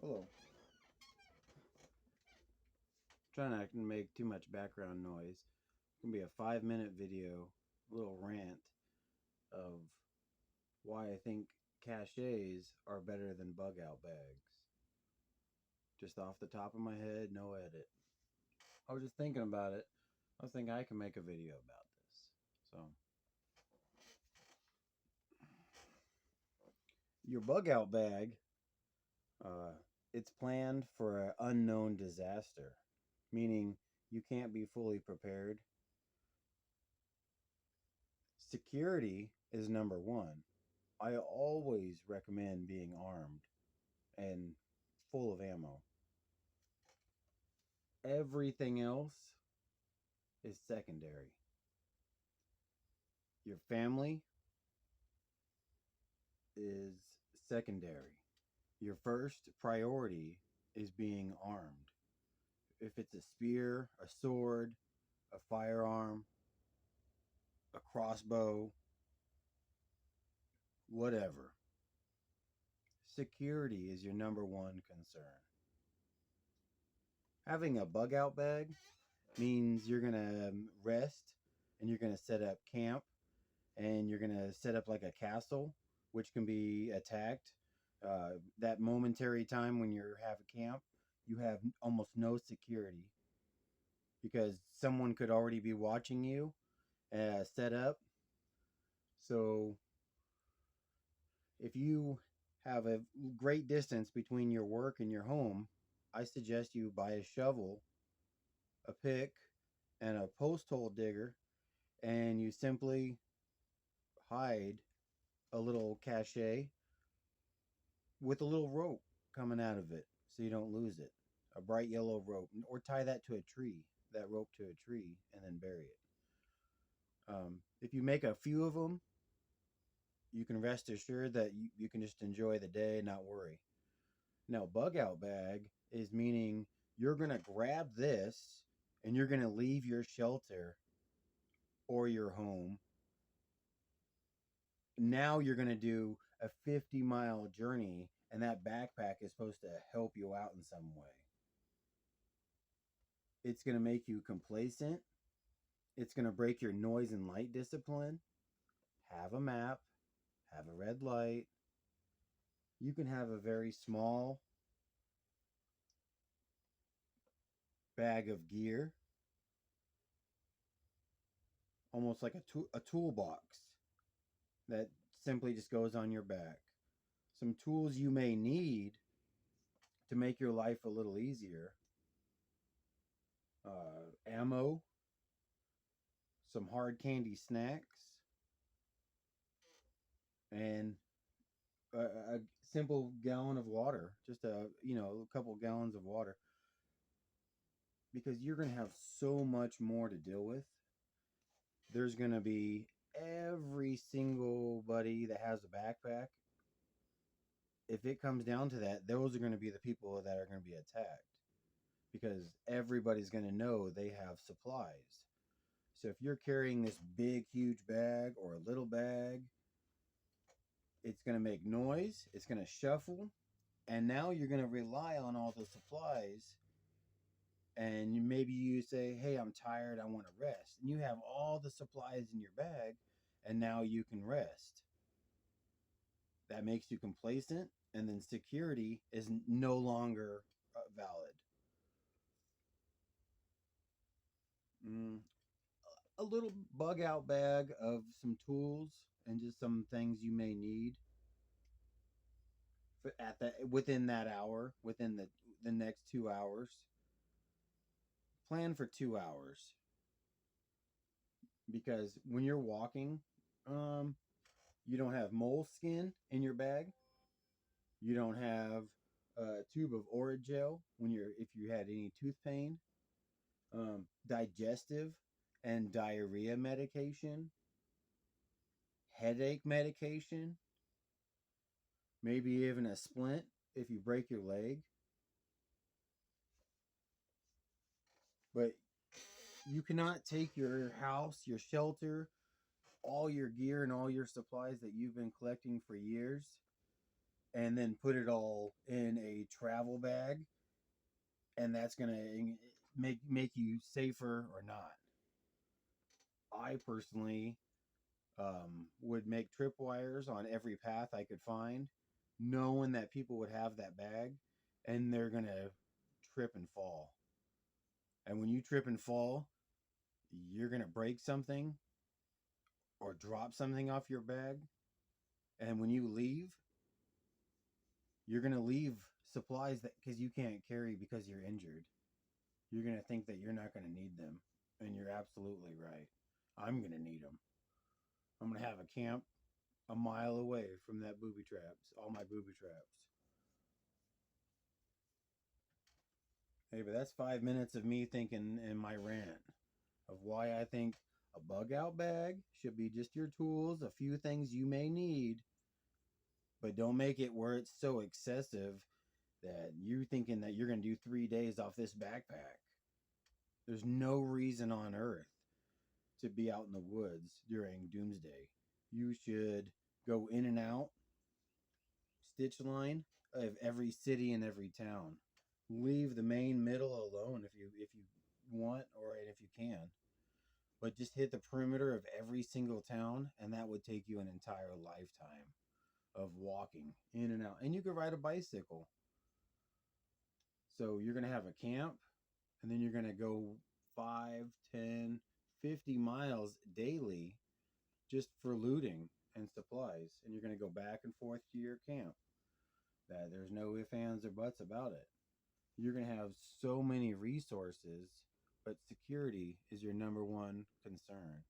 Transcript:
Hello. Trying not to make too much background noise. It's gonna be a 5-minute video, a little rant of why I think cachets are better than bug out bags. Just off the top of my head, no edit. I was just thinking about it. I was thinking I can make a video about this. So, your bug out bag, uh, it's planned for an unknown disaster, meaning you can't be fully prepared. Security is number one. I always recommend being armed and full of ammo. Everything else is secondary. Your family is secondary. Your first priority is being armed. If it's a spear, a sword, a firearm, a crossbow, whatever, security is your number one concern. Having a bug out bag means you're going to rest and you're going to set up camp and you're going to set up like a castle, which can be attacked. That momentary time when you have a camp, you have almost no security because someone could already be watching you set up. So if you have a great distance between your work and your home, I suggest you buy a shovel, a pick, and a post hole digger, and you simply hide a little cache with a little rope coming out of it so you don't lose it. A bright yellow rope, or tie that to a tree, that rope to a tree, and then bury it. If you make a few of them, you can rest assured that you can just enjoy the day and not worry. Now, bug out bag is meaning you're going to grab this and you're going to leave your shelter or your home. Now you're going to do a 50-mile journey, and that backpack is supposed to help you out in some way. It's going to make you complacent. It's going to break your noise and light discipline. Have a map, have a red light. You can have a very small bag of gear, almost like a toolbox that simply just goes on your back. Some tools you may need to make your life a little easier: ammo, some hard candy snacks, and a simple gallon of water, just a couple gallons of water, because you're going to have so much more to deal with. There's going to be every single buddy that has a backpack. If it comes down to that, those are going to be the people that are going to be attacked because everybody's going to know they have supplies. So if you're carrying this big, huge bag or a little bag, it's going to make noise, it's going to shuffle, and now you're going to rely on all the supplies. And maybe you say, hey, I'm tired, I want to rest. And you have all the supplies in your bag, and now you can rest. That makes you complacent, and then security is no longer valid. Mm, a little bug out bag of some tools and just some things you may need at that within that hour, within the next 2 hours. Plan for 2 hours because when you're walking, you don't have mole skin in your bag. You don't have a tube of Orajel when you're if you had any tooth pain. Digestive and diarrhea medication, headache medication, maybe even a splint if you break your leg. But you cannot take your house, your shelter, all your gear, and all your supplies that you've been collecting for years and then put it all in a travel bag, and that's going to make you safer or not. I personally would make tripwires on every path I could find, knowing that people would have that bag and they're going to trip and fall. And when you trip and fall, you're going to break something or drop something off your bag. And when you leave, you're going to leave supplies that because you can't carry because you're injured. You're going to think that you're not going to need them. And you're absolutely right. I'm going to need them. I'm going to have a camp a mile away from that booby traps, all my booby traps. Hey, but that's 5 minutes of me thinking in my rant of why I think a bug out bag should be just your tools, a few things you may need, but don't make it where it's so excessive that you're thinking that you're going to do 3 days off this backpack. There's no reason on earth to be out in the woods during doomsday. You should go in and out, stitch line of every city and every town. Leave the main middle alone if you want or if you can. But just hit the perimeter of every single town, and that would take you an entire lifetime of walking in and out. And you could ride a bicycle. So you're going to have a camp, and then you're going to go 5, 10, 50 miles daily just for looting and supplies. And you're going to go back and forth to your camp. That there's no ifs, ands, or buts about it. You're going to have so many resources, but security is your number one concern.